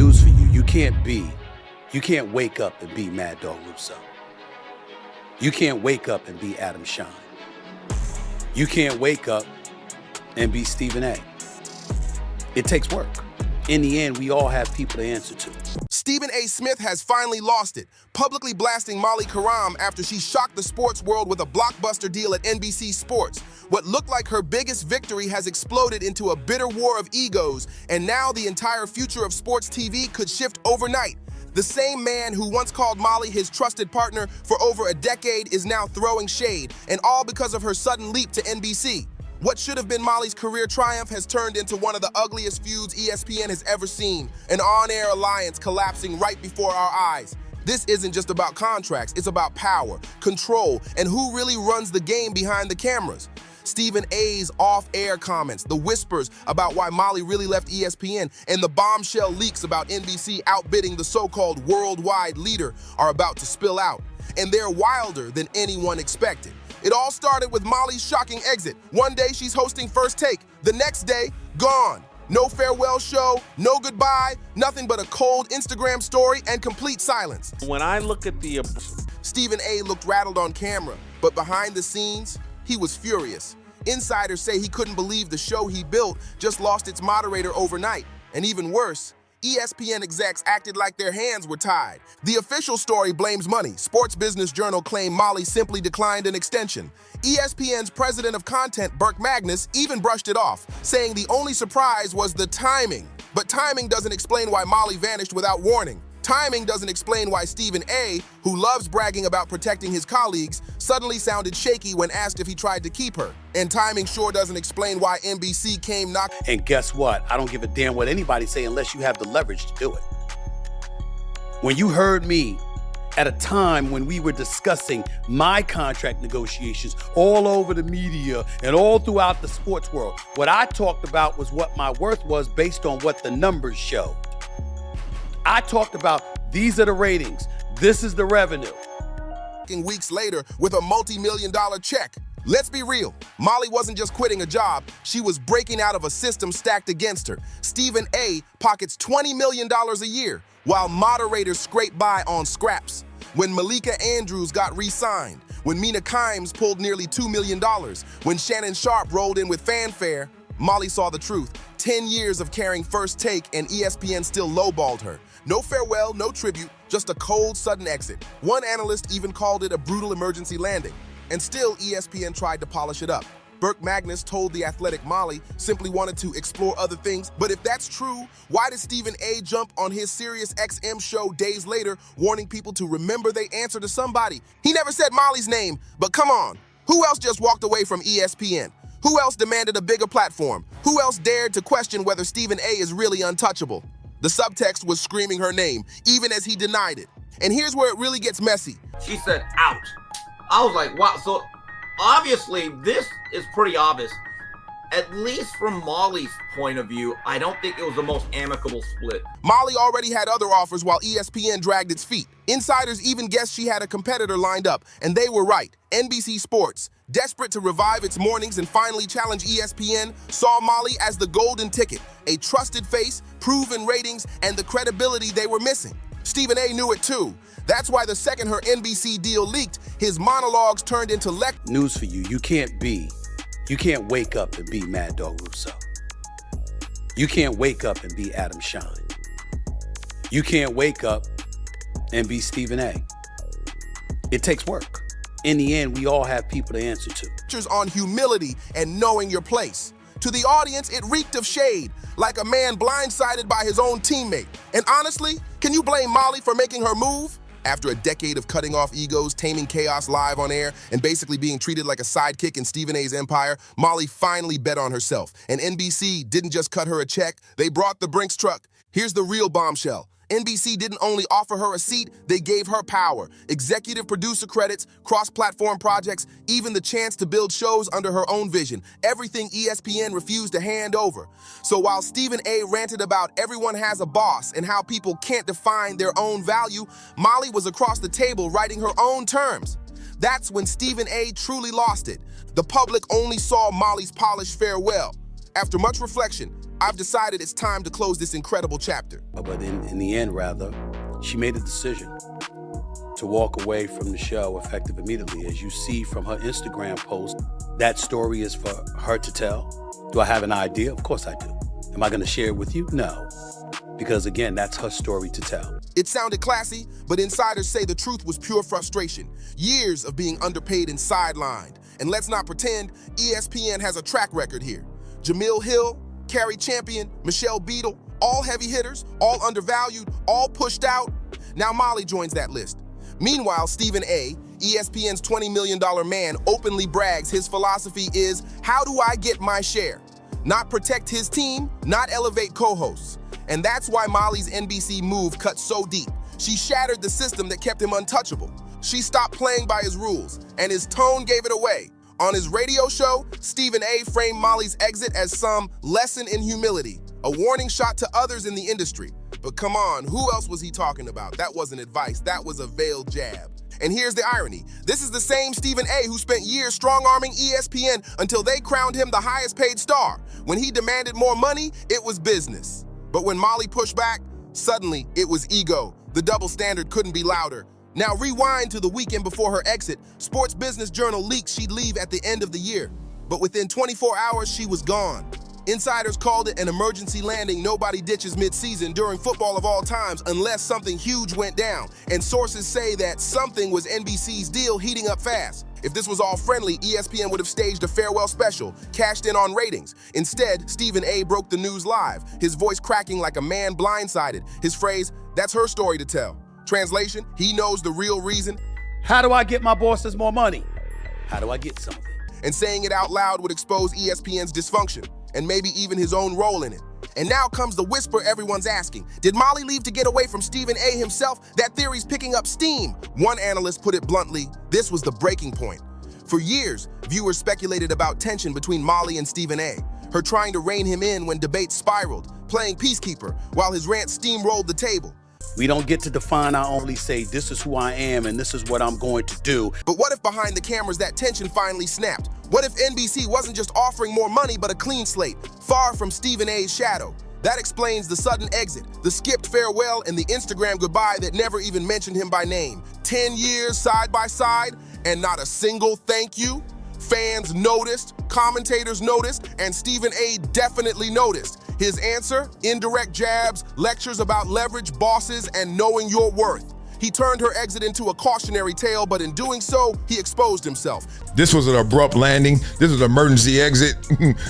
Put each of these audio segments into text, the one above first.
News for you, you can't wake up and be Mad Dog Russo. You can't wake up and be Adam Shine. You can't wake up and be Stephen A. It takes work. In the end, we all have people to answer to. Stephen A. Smith has finally lost it, publicly blasting Molly Qerim after she shocked the sports world with a blockbuster deal at NBC Sports. What looked like her biggest victory has exploded into a bitter war of egos, and now the entire future of sports TV could shift overnight. The same man who once called Molly his trusted partner for over a decade is now throwing shade, and all because of her sudden leap to NBC. What should have been Molly's career triumph has turned into one of the ugliest feuds ESPN has ever seen, an on-air alliance collapsing right before our eyes. This isn't just about contracts, it's about power, control, and who really runs the game behind the cameras. Stephen A.'s off-air comments, the whispers about why Molly really left ESPN, and the bombshell leaks about NBC outbidding the so-called worldwide leader are about to spill out. And they're wilder than anyone expected. It all started with Molly's shocking exit. One day she's hosting First Take, the next day, gone. No farewell show, no goodbye, nothing but a cold Instagram story and complete silence. When I look at the... Stephen A. looked rattled on camera, but behind the scenes, he was furious. Insiders say he couldn't believe the show he built just lost its moderator overnight. And even worse, ESPN execs acted like their hands were tied. The official story blames money. Sports Business Journal claimed Molly simply declined an extension. ESPN's president of content, Burke Magnus, even brushed it off, saying the only surprise was the timing. But timing doesn't explain why Molly vanished without warning. Timing doesn't explain why Stephen A., who loves bragging about protecting his colleagues, suddenly sounded shaky when asked if he tried to keep her. And timing sure doesn't explain why NBC came knocking. And guess what? I don't give a damn what anybody say unless you have the leverage to do it. When you heard me at a time when we were discussing my contract negotiations all over the media and all throughout the sports world, what I talked about was what my worth was based on what the numbers showed. I talked about these are the ratings, this is the revenue. Weeks later with a multi-million-dollar check. Let's be real, Molly wasn't just quitting a job, she was breaking out of a system stacked against her. Stephen A. pockets $20 million a year, while moderators scrape by on scraps. When Malika Andrews got re-signed, when Mina Kimes pulled nearly $2 million, when Shannon Sharpe rolled in with fanfare, Molly saw the truth. 10 years of carrying First Take and ESPN still lowballed her. No farewell, no tribute, just a cold, sudden exit. One analyst even called it a brutal emergency landing. And still, ESPN tried to polish it up. Burke Magnus told The Athletic Molly simply wanted to explore other things. But if that's true, why did Stephen A. jump on his Sirius XM show days later, warning people to remember they answer to somebody? He never said Molly's name, but come on. Who else just walked away from ESPN? Who else demanded a bigger platform? Who else dared to question whether Stephen A. is really untouchable? The subtext was screaming her name, even as he denied it. And here's where it really gets messy. She said, out. I was like, wow. So obviously this is pretty obvious. At least from Molly's point of view, I don't think it was the most amicable split. Molly already had other offers while ESPN dragged its feet. Insiders even guessed she had a competitor lined up, and they were right. NBC Sports, desperate to revive its mornings and finally challenge ESPN, saw Molly as the golden ticket, a trusted face, proven ratings, and the credibility they were missing. Stephen A. knew it too. That's why the second her NBC deal leaked, his monologues turned into News for you, you can't wake up and be Mad Dog Russo. You can't wake up and be Adam Shine. You can't wake up and be Stephen A. It takes work. In the end, we all have people to answer to. On humility and knowing your place. To the audience, it reeked of shade, like a man blindsided by his own teammate. And honestly, can you blame Molly for making her move? After a decade of cutting off egos, taming chaos live on air, and basically being treated like a sidekick in Stephen A.'s empire, Molly finally bet on herself. And NBC didn't just cut her a check, they brought the Brinks truck. Here's the real bombshell. NBC didn't only offer her a seat, they gave her power. Executive producer credits, cross-platform projects, even the chance to build shows under her own vision. Everything ESPN refused to hand over. So while Stephen A. ranted about everyone has a boss and how people can't define their own value, Molly was across the table writing her own terms. That's when Stephen A. truly lost it. The public only saw Molly's polished farewell. After much reflection, I've decided it's time to close this incredible chapter. But in the end, rather, she made a decision to walk away from the show effective immediately. As you see from her Instagram post, that story is for her to tell. Do I have an idea? Of course I do. Am I going to share it with you? No. Because again, that's her story to tell. It sounded classy, but insiders say the truth was pure frustration. Years of being underpaid and sidelined. And let's not pretend ESPN has a track record here. Jamil Hill, Carrie Champion, Michelle Beadle, all heavy hitters, all undervalued, all pushed out. Now Molly joins that list. Meanwhile, Stephen A., ESPN's $20 million man, openly brags his philosophy is, how do I get my share? Not protect his team, not elevate co-hosts. And that's why Molly's NBC move cut so deep. She shattered the system that kept him untouchable. She stopped playing by his rules, and his tone gave it away. On his radio show, Stephen A. framed Molly's exit as some lesson in humility, a warning shot to others in the industry. But come on, who else was he talking about? That wasn't advice, that was a veiled jab. And here's the irony. This is the same Stephen A. who spent years strong-arming ESPN until they crowned him the highest paid star. When he demanded more money, it was business. But when Molly pushed back, suddenly it was ego. The double standard couldn't be louder. Now rewind to the weekend before her exit. Sports Business Journal leaked she'd leave at the end of the year. But within 24 hours, she was gone. Insiders called it an emergency landing nobody ditches mid-season during football of all times unless something huge went down. And sources say that something was NBC's deal heating up fast. If this was all friendly, ESPN would have staged a farewell special, cashed in on ratings. Instead, Stephen A. broke the news live, his voice cracking like a man blindsided. His phrase, that's her story to tell. Translation, he knows the real reason. How do I get my bosses more money? How do I get something? And saying it out loud would expose ESPN's dysfunction, and maybe even his own role in it. And now comes the whisper everyone's asking. Did Molly leave to get away from Stephen A. himself? That theory's picking up steam. One analyst put it bluntly, this was the breaking point. For years, viewers speculated about tension between Molly and Stephen A., her trying to rein him in when debates spiraled, playing peacekeeper, while his rant steamrolled the table. We don't get to define our only say, this is who I am and this is what I'm going to do. But what if behind the cameras that tension finally snapped? What if NBC wasn't just offering more money but a clean slate, far from Stephen A.'s shadow? That explains the sudden exit, the skipped farewell, and the Instagram goodbye that never even mentioned him by name. 10 years side by side, and not a single thank you? Fans noticed, commentators noticed, and Stephen A. definitely noticed. His answer? Indirect jabs, lectures about leverage, bosses, and knowing your worth. He turned her exit into a cautionary tale, but in doing so, he exposed himself. This was an abrupt landing. This is an emergency exit.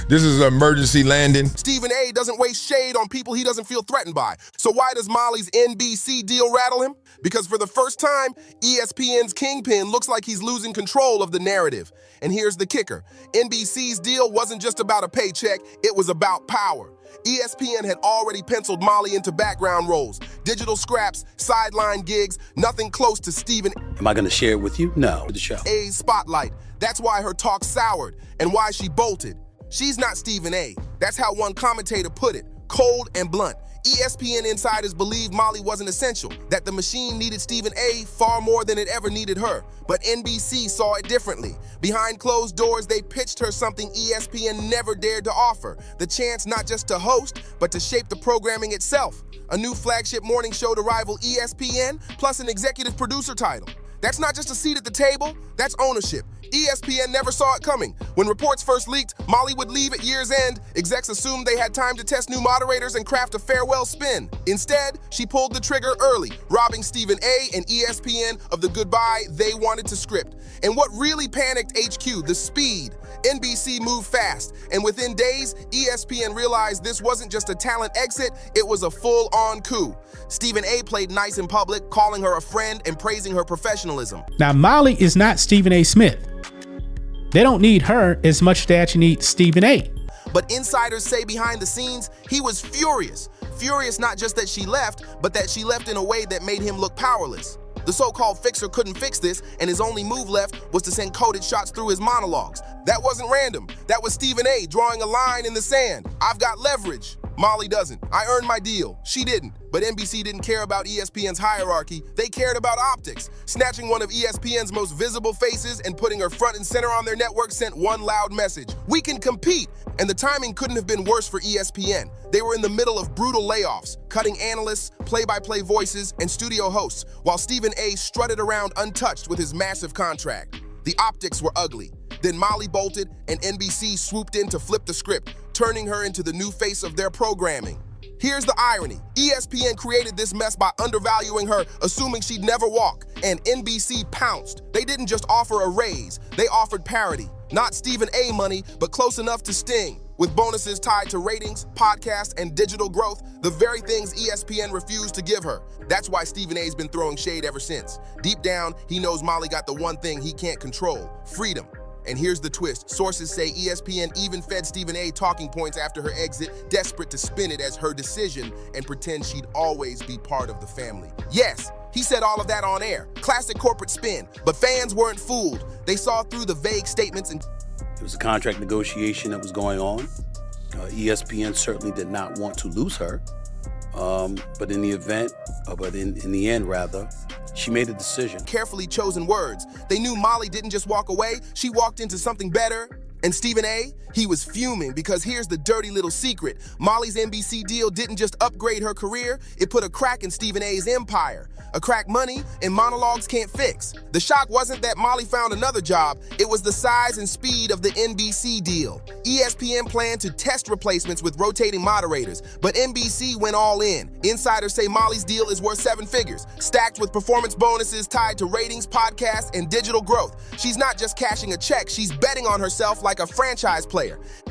This is an emergency landing. Stephen A. doesn't waste shade on people he doesn't feel threatened by. So why does Molly's NBC deal rattle him? Because for the first time, ESPN's kingpin looks like he's losing control of the narrative. And here's the kicker. NBC's deal wasn't just about a paycheck, it was about power. ESPN had already penciled Molly into background roles, digital scraps, sideline gigs, nothing close to Stephen Am I going to share it with you? No. The show. A's spotlight. That's why her talk soured and why she bolted. She's not Stephen A. That's how one commentator put it, cold and blunt. ESPN insiders believed Molly wasn't essential, that the machine needed Stephen A. far more than it ever needed her. But NBC saw it differently. Behind closed doors, they pitched her something ESPN never dared to offer, the chance not just to host, but to shape the programming itself. A new flagship morning show to rival ESPN, plus an executive producer title. That's not just a seat at the table, that's ownership. ESPN never saw it coming. When reports first leaked, Molly would leave at year's end. Execs assumed they had time to test new moderators and craft a farewell spin. Instead, she pulled the trigger early, robbing Stephen A. and ESPN of the goodbye they wanted to script. And what really panicked HQ, the speed. NBC moved fast, and within days, ESPN realized this wasn't just a talent exit, it was a full-on coup. Stephen A. played nice in public, calling her a friend and praising her professionalism. Now, Molly is not Stephen A. Smith. They don't need her as much as you need Stephen A. But insiders say behind the scenes, he was furious. Furious not just that she left, but that she left in a way that made him look powerless. The so-called fixer couldn't fix this, and his only move left was to send coded shots through his monologues. That wasn't random. That was Stephen A. drawing a line in the sand. I've got leverage. Molly doesn't. I earned my deal. She didn't. But NBC didn't care about ESPN's hierarchy. They cared about optics. Snatching one of ESPN's most visible faces and putting her front and center on their network sent one loud message. We can compete. And the timing couldn't have been worse for ESPN. They were in the middle of brutal layoffs, cutting analysts, play-by-play voices, and studio hosts, while Stephen A. strutted around untouched with his massive contract. The optics were ugly. Then Molly bolted, and NBC swooped in to flip the script, turning her into the new face of their programming. Here's the irony. ESPN created this mess by undervaluing her, assuming she'd never walk, and NBC pounced. They didn't just offer a raise, they offered parity. Not Stephen A. money, but close enough to sting. With bonuses tied to ratings, podcasts, and digital growth, the very things ESPN refused to give her. That's why Stephen A's been throwing shade ever since. Deep down, he knows Molly got the one thing he can't control: freedom. And here's the twist. Sources say ESPN even fed Stephen A. talking points after her exit, desperate to spin it as her decision and pretend she'd always be part of the family. Yes, he said all of that on air. Classic corporate spin. But fans weren't fooled. They saw through the vague statements and... It was a contract negotiation that was going on. ESPN certainly did not want to lose her. But in the end, she made a decision. Carefully chosen words. They knew Molly didn't just walk away, she walked into something better. And Stephen A., he was fuming because here's the dirty little secret. Molly's NBC deal didn't just upgrade her career, it put a crack in Stephen A.'s empire. A crack money and monologues can't fix. The shock wasn't that Molly found another job, it was the size and speed of the NBC deal. ESPN planned to test replacements with rotating moderators, but NBC went all in. Insiders say Molly's deal is worth 7 figures, stacked with performance bonuses tied to ratings, podcasts, and digital growth. She's not just cashing a check, she's betting on herself like a franchise player.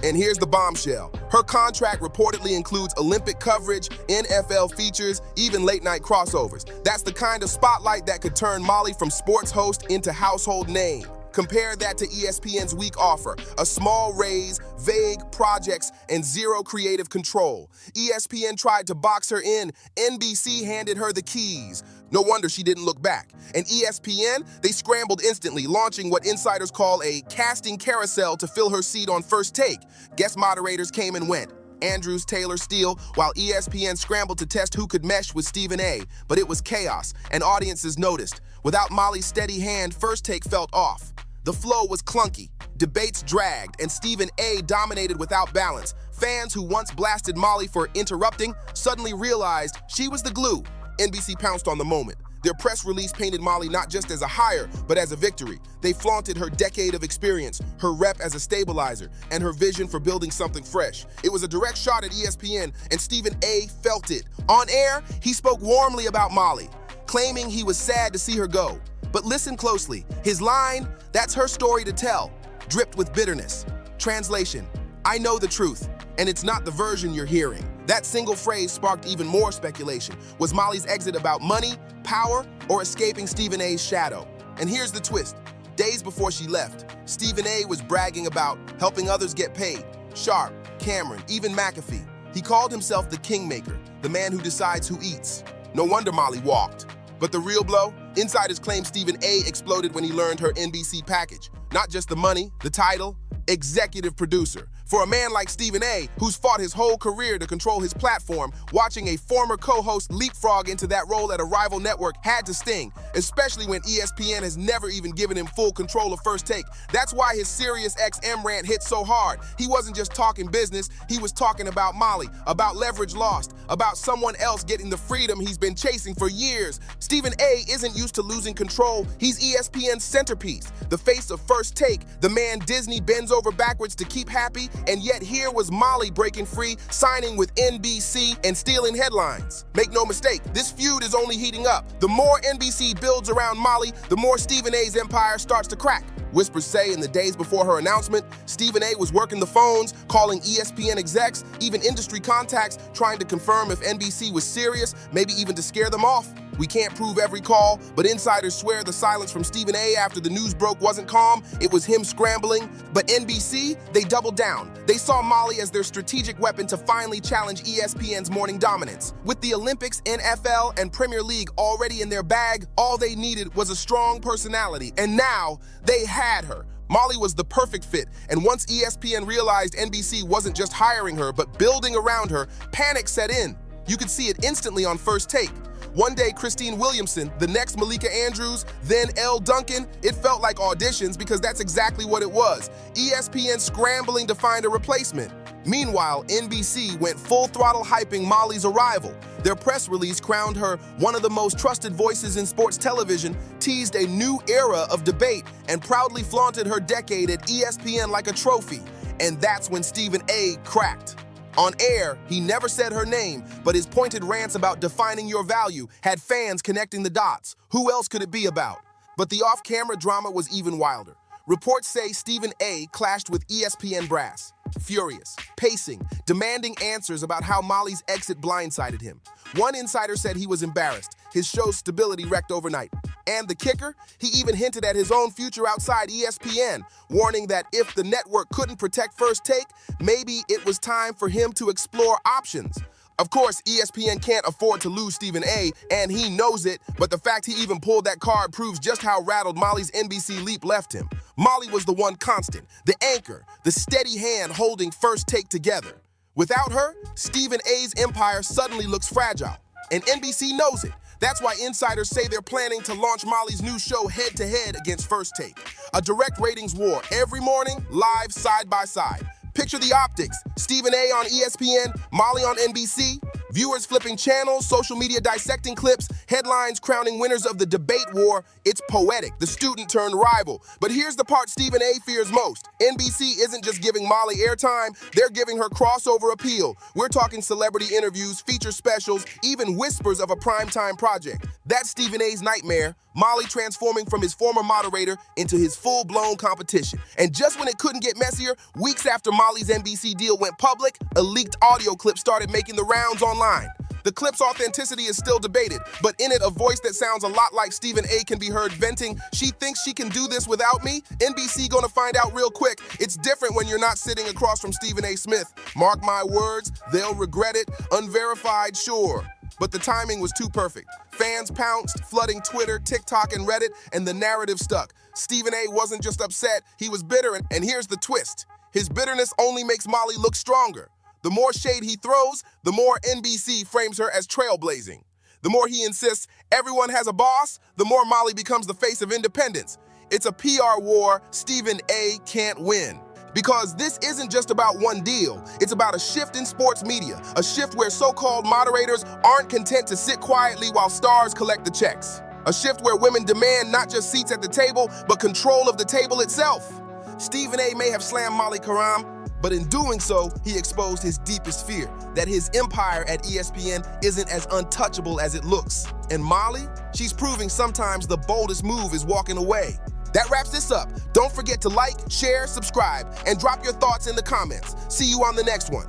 And here's the bombshell. Her contract reportedly includes Olympic coverage, NFL features, even late-night crossovers. That's the kind of spotlight that could turn Molly from sports host into household name. Compare that to ESPN's weak offer, a small raise, vague projects, and zero creative control. ESPN tried to box her in, NBC handed her the keys. No wonder she didn't look back. And ESPN, they scrambled instantly, launching what insiders call a casting carousel to fill her seat on First Take. Guest moderators came and went. Andrews, Taylor, Steele, while ESPN scrambled to test who could mesh with Stephen A. But it was chaos, and audiences noticed. Without Molly's steady hand, First Take felt off. The flow was clunky, debates dragged, and Stephen A. dominated without balance. Fans who once blasted Molly for interrupting suddenly realized she was the glue. NBC pounced on the moment. Their press release painted Molly not just as a hire, but as a victory. They flaunted her decade of experience, her rep as a stabilizer, and her vision for building something fresh. It was a direct shot at ESPN, and Stephen A. felt it. On air, he spoke warmly about Molly, claiming he was sad to see her go. But listen closely. His line, "That's her story to tell," dripped with bitterness. Translation, "I know the truth, and it's not the version you're hearing." That single phrase sparked even more speculation. Was Molly's exit about money, power, or escaping Stephen A.'s shadow? And here's the twist. Days before she left, Stephen A. was bragging about helping others get paid. Sharp, Cameron, even McAfee. He called himself the kingmaker, the man who decides who eats. No wonder Molly walked. But the real blow? Insiders claim Stephen A. exploded when he learned her NBC package. Not just the money, the title, executive producer. For a man like Stephen A., who's fought his whole career to control his platform, watching a former co-host leapfrog into that role at a rival network had to sting, especially when ESPN has never even given him full control of First Take. That's why his SiriusXM rant hit so hard. He wasn't just talking business, he was talking about Molly, about leverage lost, about someone else getting the freedom he's been chasing for years. Stephen A. isn't used to losing control. He's ESPN's centerpiece, the face of First Take, the man Disney bends over backwards to keep happy. And yet here was Molly breaking free, signing with NBC and stealing headlines. Make no mistake, this feud is only heating up. The more NBC builds around Molly, the more Stephen A.'s empire starts to crack. Whispers say in the days before her announcement, Stephen A. was working the phones, calling ESPN execs, even industry contacts, trying to confirm if NBC was serious, maybe even to scare them off. We can't prove every call, but insiders swear the silence from Stephen A. after the news broke wasn't calm. It was him scrambling. But NBC, they doubled down. They saw Molly as their strategic weapon to finally challenge ESPN's morning dominance. With the Olympics, NFL, and Premier League already in their bag, all they needed was a strong personality. And now, they had her. Molly was the perfect fit, and once ESPN realized NBC wasn't just hiring her, but building around her, panic set in. You could see it instantly on First Take. One day, Christine Williamson, the next Malika Andrews, then Elle Duncan, it felt like auditions because that's exactly what it was. ESPN scrambling to find a replacement. Meanwhile, NBC went full throttle hyping Molly's arrival. Their press release crowned her one of the most trusted voices in sports television, teased a new era of debate, and proudly flaunted her decade at ESPN like a trophy. And that's when Stephen A. cracked. On air, he never said her name, but his pointed rants about defining your value had fans connecting the dots. Who else could it be about? But the off-camera drama was even wilder. Reports say Stephen A. clashed with ESPN brass. Furious, pacing, demanding answers about how Molly's exit blindsided him. One insider said he was embarrassed. His show's stability wrecked overnight. And the kicker? He even hinted at his own future outside ESPN, warning that if the network couldn't protect First Take, maybe it was time for him to explore options. Of course, ESPN can't afford to lose Stephen A., and he knows it, but the fact he even pulled that card proves just how rattled Molly's NBC leap left him. Molly was the one constant, the anchor, the steady hand holding First Take together. Without her, Stephen A.'s empire suddenly looks fragile, and NBC knows it. That's why insiders say they're planning to launch Molly's new show head-to-head against First Take. A direct ratings war every morning, live side by side. Picture the optics. Stephen A. on ESPN, Molly on NBC, viewers flipping channels, social media dissecting clips, headlines crowning winners of the debate war. It's poetic, the student turned rival. But here's the part Stephen A. fears most. NBC isn't just giving Molly airtime, they're giving her crossover appeal. We're talking celebrity interviews, feature specials, even whispers of a primetime project. That's Stephen A.'s nightmare. Molly transforming from his former moderator into his full-blown competition. And just when it couldn't get messier, weeks after Molly's NBC deal went public, a leaked audio clip started making the rounds online. The clip's authenticity is still debated, but in it, a voice that sounds a lot like Stephen A. can be heard venting, "She thinks she can do this without me?" NBC gonna find out real quick. It's different when you're not sitting across from Stephen A. Smith. Mark my words, they'll regret it. Unverified, sure. But the timing was too perfect. Fans pounced, flooding Twitter, TikTok, and Reddit, and the narrative stuck. Stephen A. wasn't just upset, he was bitter, and here's the twist. His bitterness only makes Molly look stronger. The more shade he throws, the more NBC frames her as trailblazing. The more he insists everyone has a boss, the more Molly becomes the face of independence. It's a PR war Stephen A. can't win. Because this isn't just about one deal, it's about a shift in sports media, a shift where so-called moderators aren't content to sit quietly while stars collect the checks. A shift where women demand not just seats at the table, but control of the table itself. Stephen A. may have slammed Molly Qerim, but in doing so, he exposed his deepest fear, that his empire at ESPN isn't as untouchable as it looks. And Molly, she's proving sometimes the boldest move is walking away. That wraps this up. Don't forget to like, share, subscribe, and drop your thoughts in the comments. See you on the next one.